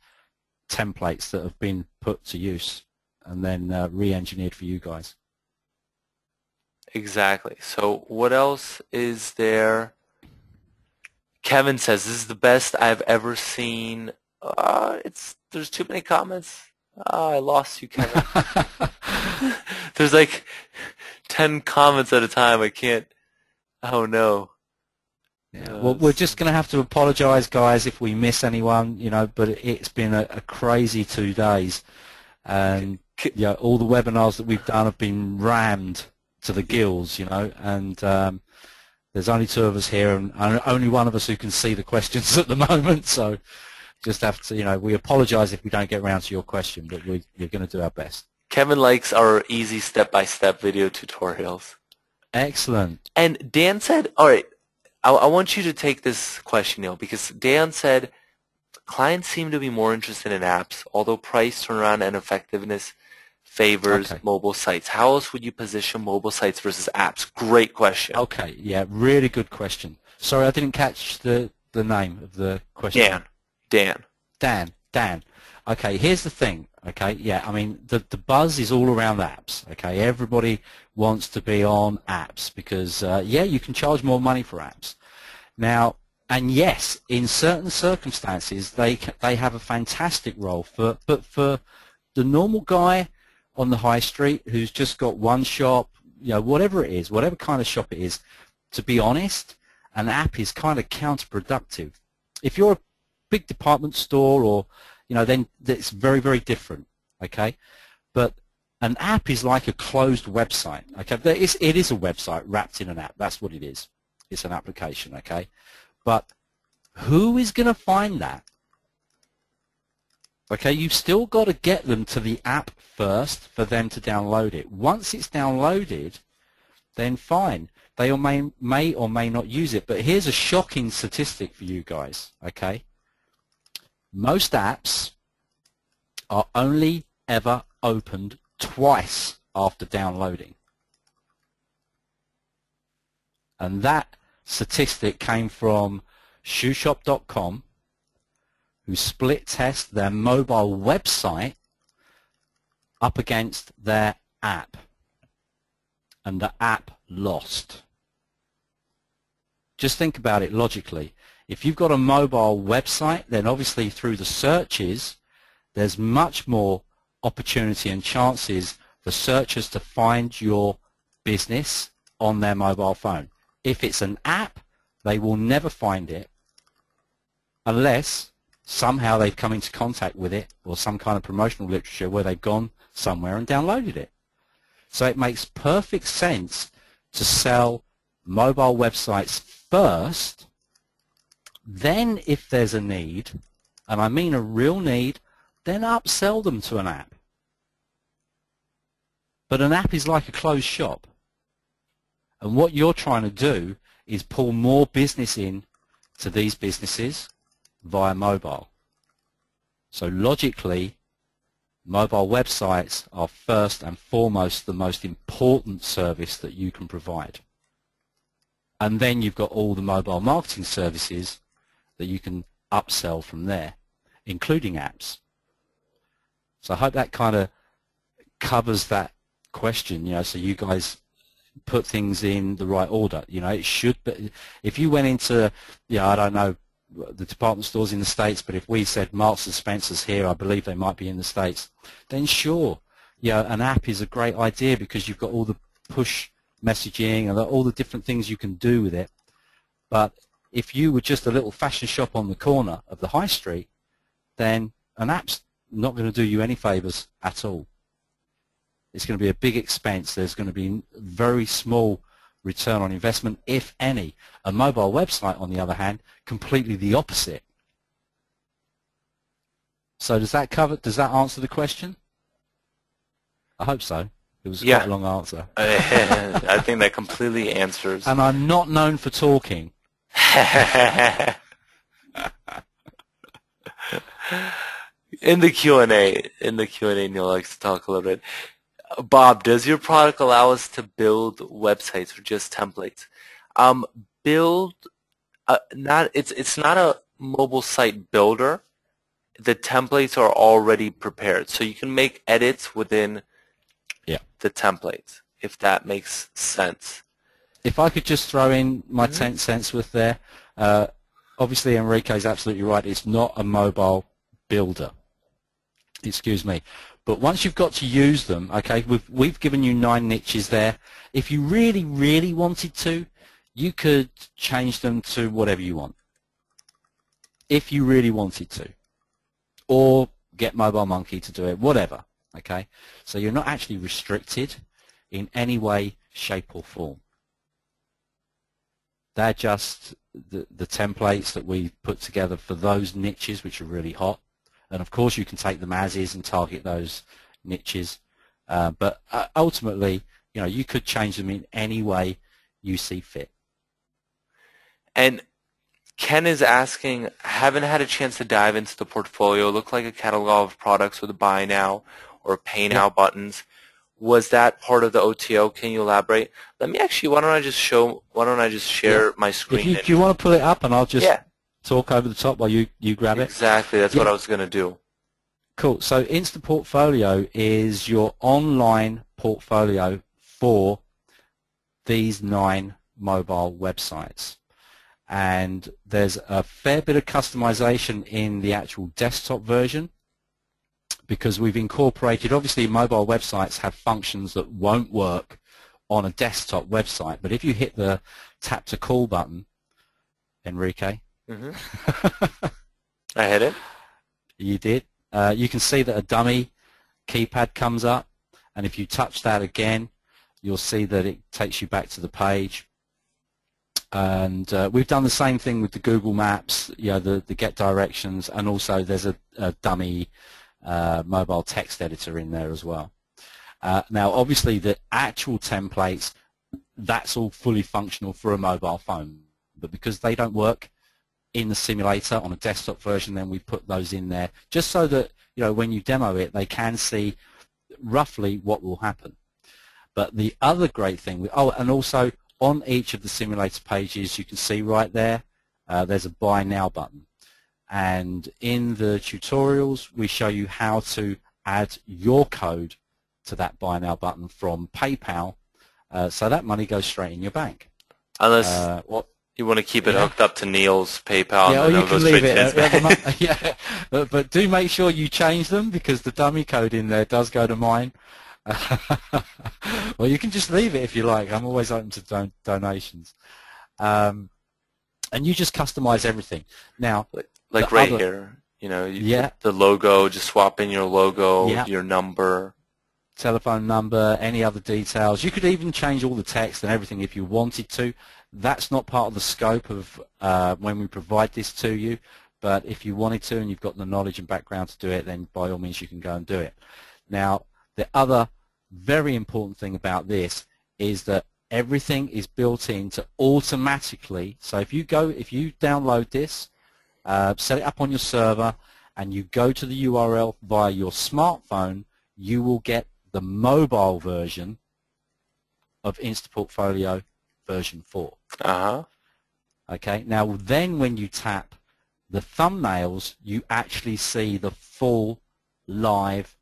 templates that have been put to use and then re-engineered for you guys. Exactly. So what else is there? Kevin says, this is the best I've ever seen. There's too many comments. I lost you, Kevin. There's like 10 comments at a time. I can't. Oh, no. Yeah. Well, we're just going to have to apologize, guys, if we miss anyone, but it's been a crazy 2 days. And all the webinars that we've done have been rammed to the gills, and there's only 2 of us here and only one of us who can see the questions at the moment. So just have to, we apologize if we don't get around to your question, but we're going to do our best. Kevin likes our easy step-by-step video tutorials. Excellent. And Dan said, all right, I want you to take this question, Neil, because Dan said clients seem to be more interested in apps, although price, turnaround, and effectiveness favors mobile sites. How else would you position mobile sites versus apps? Great question. Okay, yeah, really good question. Sorry, I didn't catch the name of the question. Dan. Okay, here's the thing. Okay, yeah, I mean, the buzz is all around apps. Okay, everybody wants to be on apps because, you can charge more money for apps. Now, and yes, in certain circumstances, they have a fantastic role but for the normal guy on the high street who's just got one shop, whatever it is, whatever kind of shop it is, to be honest, an app is kind of counterproductive. If you're a big department store or then it's very, very different, okay? But an app is like a closed website, okay? It is a website wrapped in an app. That's what it is. It's an application, okay? But who is going to find that? Okay, you've still got to get them to the app first for them to download it. Once it's downloaded, then fine. They may or may not use it. But here's a shocking statistic for you guys, okay? Most apps are only ever opened twice after downloading. And that statistic came from shoeshop.com, who split test their mobile website up against their app. And the app lost. Just think about it logically. If you've got a mobile website, then obviously through the searches, there's much more opportunity and chances for searchers to find your business on their mobile phone. If it's an app, they will never find it unless somehow they've come into contact with it or some kind of promotional literature where they've gone somewhere and downloaded it. So it makes perfect sense to sell mobile websites first. Then if there's a need, and I mean a real need, then upsell them to an app. But an app is like a closed shop. And what you're trying to do is pull more business in to these businesses via mobile. So logically, mobile websites are first and foremost the most important service that you can provide. And then you've got all the mobile marketing services that you can upsell from there, including apps. So I hope that kind of covers that question, so you guys put things in the right order. It should be, if you went into, I don't know, the department stores in the States, but if we said Marks and Spencer's here, I believe they might be in the States, then sure, an app is a great idea because you've got all the push messaging and all the different things you can do with it. But if you were just a little fashion shop on the corner of the high street, then an app's not going to do you any favors at all. It's going to be a big expense. There's going to be very small return on investment, if any. A mobile website, on the other hand, completely the opposite. So does that answer the question? I hope so. It was quite a long answer. I think that completely answers. And I'm not known for talking. In the Q&A, Neil likes to talk a little bit. Bob, does your product allow us to build websites or just templates? It's not a mobile site builder. The templates are already prepared, so you can make edits within the templates, if that makes sense. If I could just throw in my 10 cents with there, obviously Enrique is absolutely right. It's not a mobile builder. Excuse me. But once you've got to use them, okay, we've given you 9 niches there. If you really, really wanted to, you could change them to whatever you want. If you really wanted to. Or get Mobile Monkey to do it, whatever, okay? So you're not actually restricted in any way, shape, or form. They're just the templates that we put together for those niches which are really hot. And of course you can take them as is and target those niches. But ultimately, you could change them in any way you see fit. And Ken is asking, haven't had a chance to dive into the portfolio. Look like a catalog of products with a buy now or pay now buttons. Was that part of the OTO? Can you elaborate? Let me actually, why don't I just share my screen? Do you want to pull it up and I'll just talk over the top while you grab it? Exactly, that's what I was going to do. Cool. So Instant Portfolio is your online portfolio for these 9 mobile websites. And there's a fair bit of customization in the actual desktop version because we've incorporated, obviously mobile websites have functions that won't work on a desktop website, but if you hit the tap to call button, Enrique, I hit it. You did. You can see that a dummy keypad comes up, and if you touch that again, you'll see that it takes you back to the page. And we've done the same thing with the Google Maps, the get directions, and also there's a dummy mobile text editor in there as well. Now, obviously, the actual templates, that's all fully functional for a mobile phone, but because they don't work in the simulator on a desktop version, then we put those in there just so that when you demo it, they can see roughly what will happen. But the other great thing, and also on each of the simulator pages, you can see right there, there's a Buy Now button. And in the tutorials, we show you how to add your code to that Buy Now button from PayPal, so that money goes straight in your bank. Unless you want to keep it hooked up to Neil's PayPal. Yeah, and or you can leave it. Yeah. But do make sure you change them because the dummy code in there does go to mine. Well, you can just leave it if you like. I'm always open to donations. And you just customize everything. Now, like right here, the logo, just swap in your logo, your number. Telephone number, any other details. You could even change all the text and everything if you wanted to. That's not part of the scope of when we provide this to you, but if you wanted to and you've got the knowledge and background to do it, then by all means you can go and do it. Now, the other very important thing about this is that everything is built in to automatically, so if you download this, set it up on your server, and you go to the URL via your smartphone, you will get the mobile version of Instant Portfolio version 4. Okay, now then when you tap the thumbnails, you actually see the full live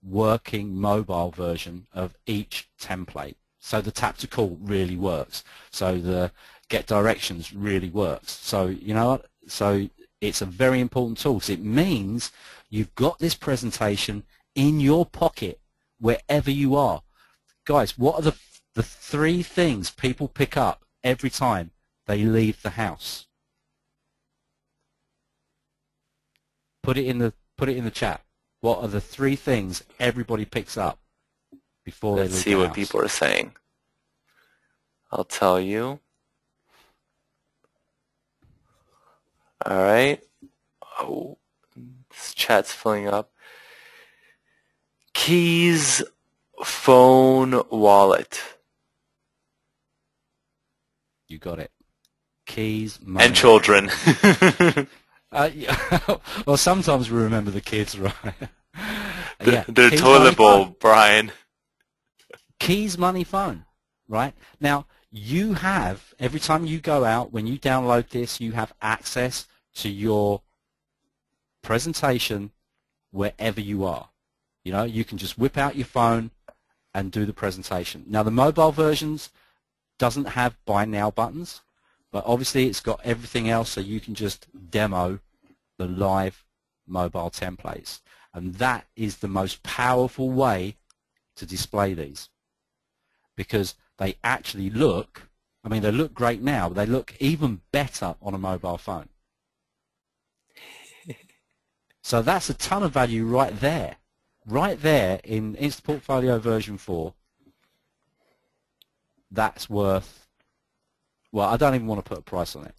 working mobile version of each template. So the tap to call really works. So the get directions really works. So you know what? So it's a very important tool because it means you've got this presentation in your pocket wherever you are. Guys, what are the the 3 things people pick up every time they leave the house. Put it in the chat. What are the 3 things everybody picks up before they leave the house? Let's see what people are saying. I'll tell you. All right. Oh, this chat's filling up. Keys, phone, wallet. You got it. Keys, money. And children. Yeah. Well, sometimes we remember the kids, right? Their keys, toilet money, bowl, phone. Brian. Keys, money, phone, right? Now, you have, every time you go out, when you download this, you have access to your presentation wherever you are. You know, you can just whip out your phone and do the presentation. Now, the mobile versions doesn't have buy now buttons, but obviously it's got everything else, so you can just demo the live mobile templates. And that is the most powerful way to display these, because they actually look, I mean, they look great now, but they look even better on a mobile phone. So that's a ton of value right there. Right there in Instant Portfolio version 4, that's worth, well, I don't even want to put a price on it.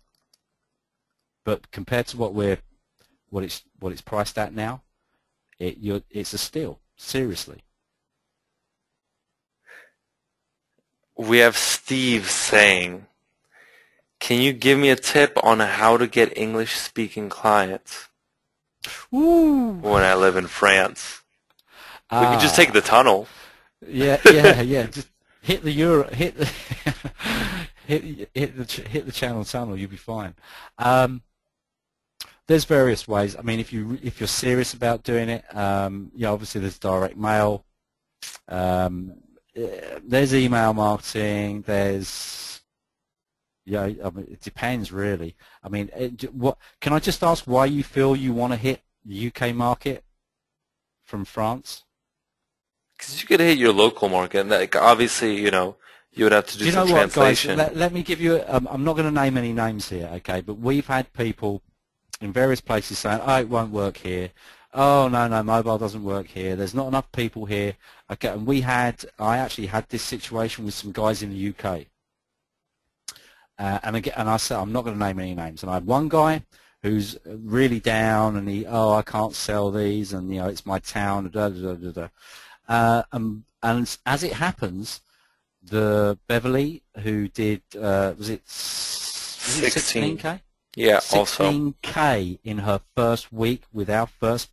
But compared to what it's priced at now, it's a steal, seriously. We have Steve saying, can you give me a tip on how to get English-speaking clients? Ooh. When I live in France. We could just take the tunnel. Yeah. Just hit the hit the channel tunnel. You'll be fine. There's various ways. I mean, if you're serious about doing it, obviously there's direct mail. There's email marketing. There's I mean, it depends really. I mean, what can I just ask why you feel you want to hit the UK market from France? Because you could hit your local market, and like obviously, you would have to do some translation. Guys, let me give you. I'm not going to name any names here, okay? But we've had people in various places saying, "Oh, it won't work here. Oh, no, mobile doesn't work here. There's not enough people here." Okay, and I actually had this situation with some guys in the UK. And I said, I'm not going to name any names. And I had one guy who's really down, and I can't sell these, and it's my town. And as it happens, the Beverly who did was it 16K? Yeah, 16K in her first week with our first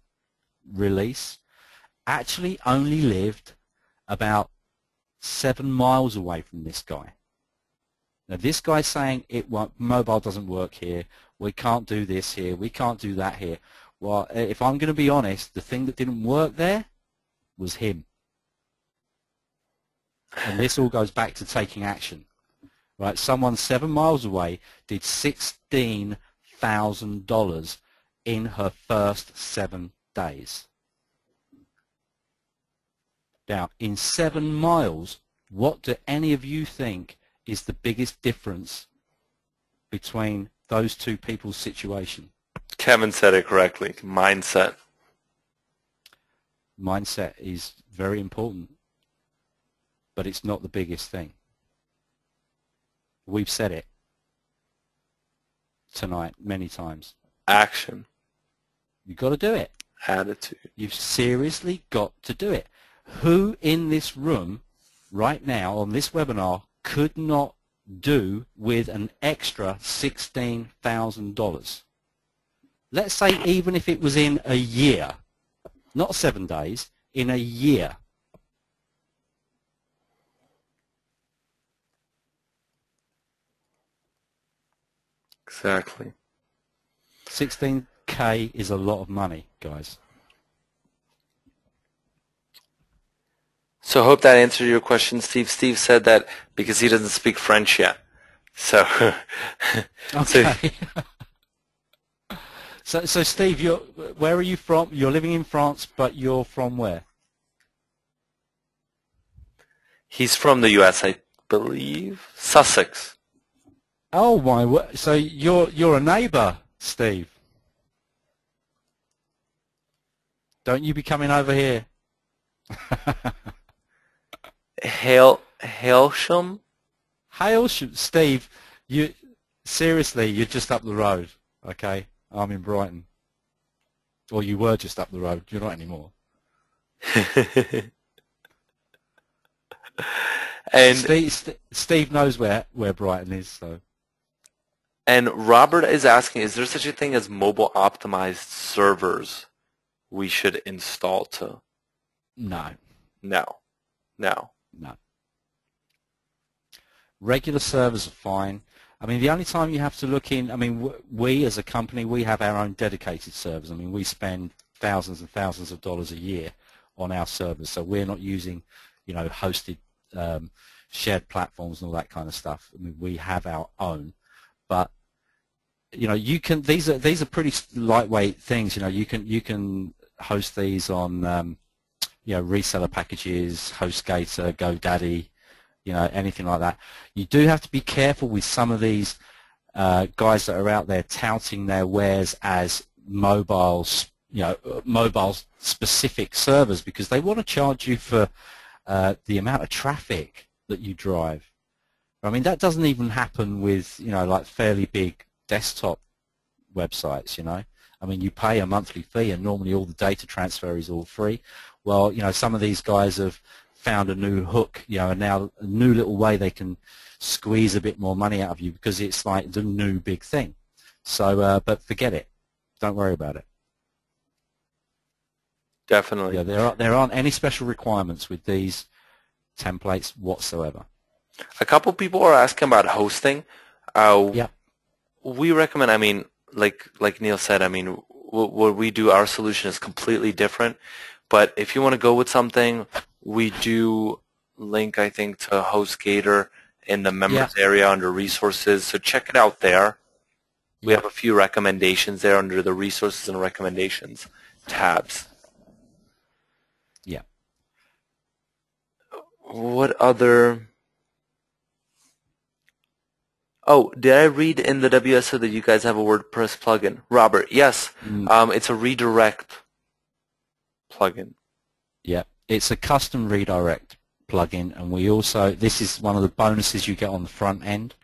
release, actually only lived about 7 miles away from this guy. Now this guy's saying mobile doesn't work here, we can't do this here, we can't do that here. Well, if I'm going to be honest, the thing that didn't work there was him. And this all goes back to taking action. Right? Someone 7 miles away did $16,000 in her first 7 days. Now, in 7 miles, what do any of you think is the biggest difference between those two people's situation? Kevin said it correctly. Mindset. Mindset is very important, but it's not the biggest thing. We've said it tonight many times. Action. You've got to do it. Attitude. You've seriously got to do it. Who in this room right now on this webinar could not do with an extra $16,000? Let's say even if it was in a year, not 7 days, in a year. Exactly. 16K is a lot of money, guys. So I hope that answered your question, Steve. Steve said that because he doesn't speak French yet. So, okay. So Steve, where are you from? You're living in France, but you're from where? He's from the U.S. believe Sussex. Oh my word! So you're a neighbour, Steve. Don't you be coming over here? Hailsham? Hailsham, Steve. You seriously? You're just up the road. Okay, I'm in Brighton. Or you were just up the road. You're not anymore. And Steve knows where Brighton is. So. And Robert is asking, is there such a thing as mobile optimized servers we should install to? No. No. No. Regular servers are fine. I mean, the only time you have to look in, I mean, we as a company, we have our own dedicated servers. I mean, we spend thousands and thousands of dollars a year on our servers, so we're not using, hosted shared platforms and all that kind of stuff. I mean, we have our own, but you can. These are pretty lightweight things. You can host these on reseller packages, HostGator, GoDaddy, anything like that. You do have to be careful with some of these guys that are out there touting their wares as mobile specific servers, because they want to charge you for the amount of traffic that you drive. I mean, that doesn't even happen with like fairly big desktop websites. I mean, you pay a monthly fee, and normally all the data transfer is all free. Well, some of these guys have found a new hook, and now a new little way they can squeeze a bit more money out of you, because it's like the new big thing. So, but forget it. Don't worry about it. Definitely. Yeah, there aren't any special requirements with these templates whatsoever. A couple people are asking about hosting. Yeah. We recommend, I mean, like Neil said, I mean, what we do, our solution is completely different. But if you want to go with something, we do link, I think, to HostGator in the members area under resources. So check it out there. We have a few recommendations there under the resources and recommendations tabs. Yeah. What other... Oh, did I read in the WSO that you guys have a WordPress plugin? Robert, yes. It's a redirect plugin. Yeah, it's a custom redirect plugin, and we also, this is one of the bonuses you get on the front end,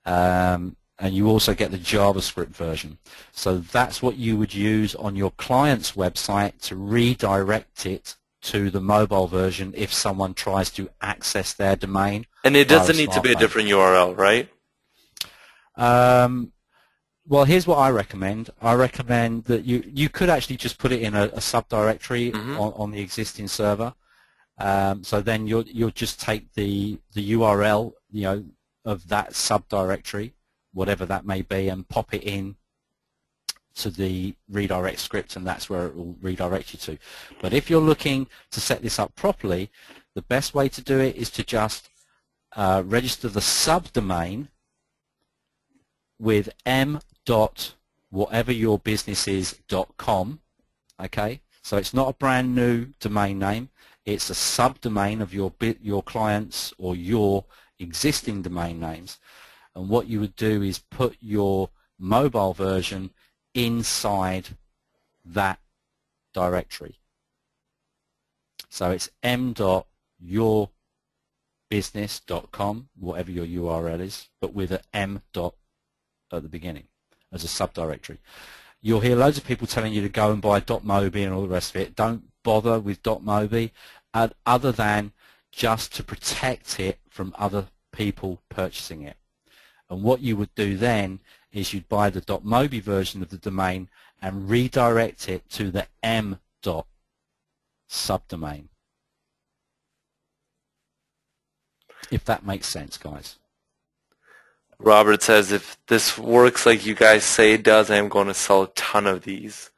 and you also get the JavaScript version. So that's what you would use on your client's website to redirect it to the mobile version if someone tries to access their domain. And it doesn't need to be a different URL, right? Well, here's what I recommend. I recommend that you could actually just put it in a subdirectory on the existing server. So then you'll just take the URL of that subdirectory, whatever that may be, and pop it in to the redirect script, and that's where it will redirect you to. But if you're looking to set this up properly, the best way to do it is to just register the subdomain with m.whateveryourbusinessis.com. Okay, so it's not a brand new domain name. It's a subdomain of your clients or your existing domain names. And what you would do is put your mobile version inside that directory. So it's m.yourbusiness.com, whatever your URL is, but with an m. at the beginning as a subdirectory. You'll hear loads of people telling you to go and buy .mobi and all the rest of it. Don't bother with .mobi other than just to protect it from other people purchasing it. And what you would do then is you'd buy the .mobi version of the domain and redirect it to the m. subdomain. If that makes sense, guys. Robert says, if this works like you guys say it does, I'm going to sell a ton of these.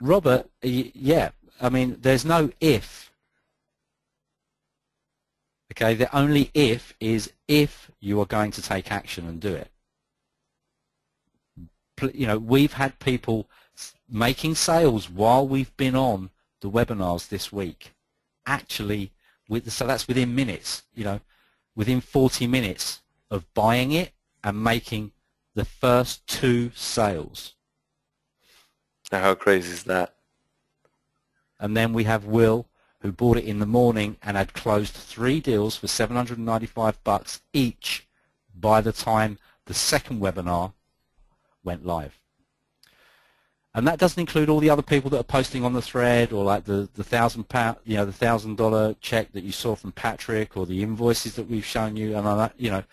Robert, yeah, I mean, there's no if. Okay, the only if is if you are going to take action and do it. We've had people making sales while we've been on the webinars this week. Actually, so that's within minutes. within 40 minutes of buying it and making the first 2 sales. Now, how crazy is that? And then we have Will, who bought it in the morning and had closed 3 deals for $795 each by the time the second webinar went live. And that doesn't include all the other people that are posting on the thread, or like the £1,000, you know, the $1,000 check that you saw from Patrick, or the invoices that we've shown you, and all that. You know,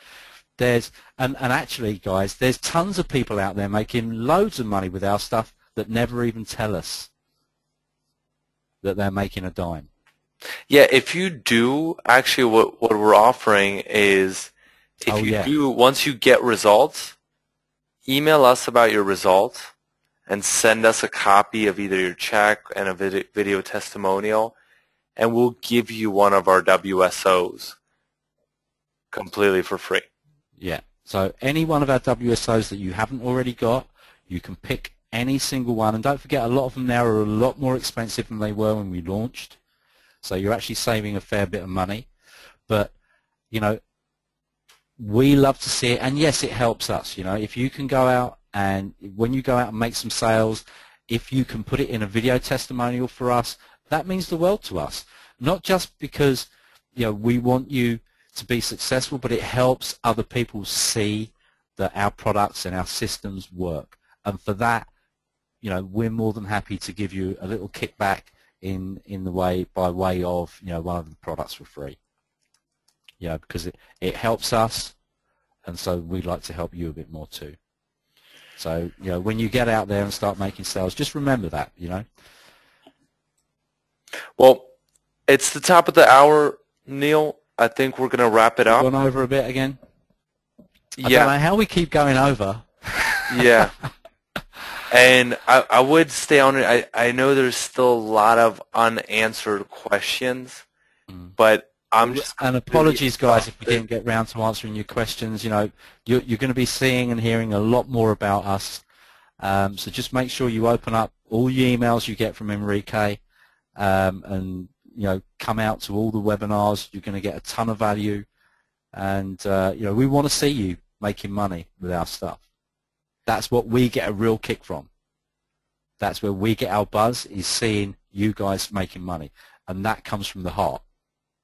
there's and actually, guys, there's tons of people out there making loads of money with our stuff that never even tell us that they're making a dime. Yeah, if you do, actually, what we're offering is, if you do, once you get results, email us about your results and send us a copy of either your check and a video testimonial, and we'll give you one of our WSOs completely for free. Yeah. So any one of our WSOs that you haven't already got, you can pick any single one. And don't forget, a lot of them now are a lot more expensive than they were when we launched. So you're actually saving a fair bit of money. But, you know, we love to see it. And yes, it helps us. You know, if you can go out and when you go out and make some sales, if you can put it in a video testimonial for us, that means the world to us. Not just because, you know, we want you to be successful, but it helps other people see that our products and our systems work. And for that, you know, we're more than happy to give you a little kickback in the way, by way of, you know, one of the products for free. You know, because it helps us, and so we'd like to help you a bit more too. So, you know, when you get out there and start making sales, just remember that, you know. Well, it's the top of the hour, Neil. I think we're going to wrap it up. Gone over a bit again? Yeah. I don't know how we keep going over. Yeah. And I would stay on it. I know there's still a lot of unanswered questions, but I'm just... And apologies, guys, if we didn't get round to answering your questions. You know, you're going to be seeing and hearing a lot more about us. So just make sure you open up all your emails you get from Enrique, and, you know, come out to all the webinars. You're going to get a ton of value. And, you know, we want to see you making money with our stuff. That's what we get a real kick from. That's where we get our buzz, is seeing you guys making money. And that comes from the heart.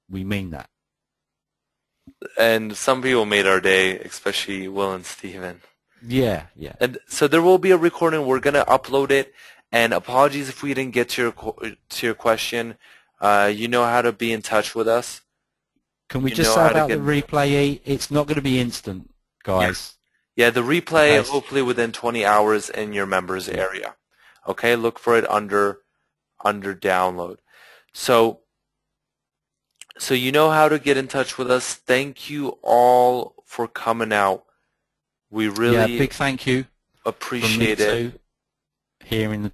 We mean that. And some people made our day, especially Will and Steven. Yeah, yeah. And so there will be a recording. We're going to upload it. And apologies if we didn't get to your question. You know how to be in touch with us. Can we just say about the replay? It's not going to be instant, guys. Yeah, the replay, hopefully within 20 hours in your members area. Okay, look for it under download. So you know how to get in touch with us. Thank you all for coming out. We really big thank you. Appreciate it. Here in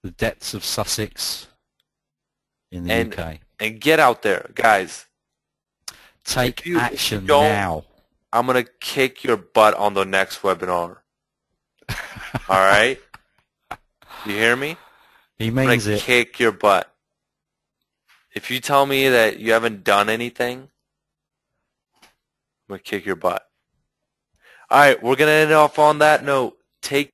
the depths of Sussex in the UK. And get out there, guys. Take action now. I'm going to kick your butt on the next webinar. All right? You hear me? He means it. I'm going to kick your butt. If you tell me that you haven't done anything, I'm going to kick your butt. All right, we're going to end off on that note. Take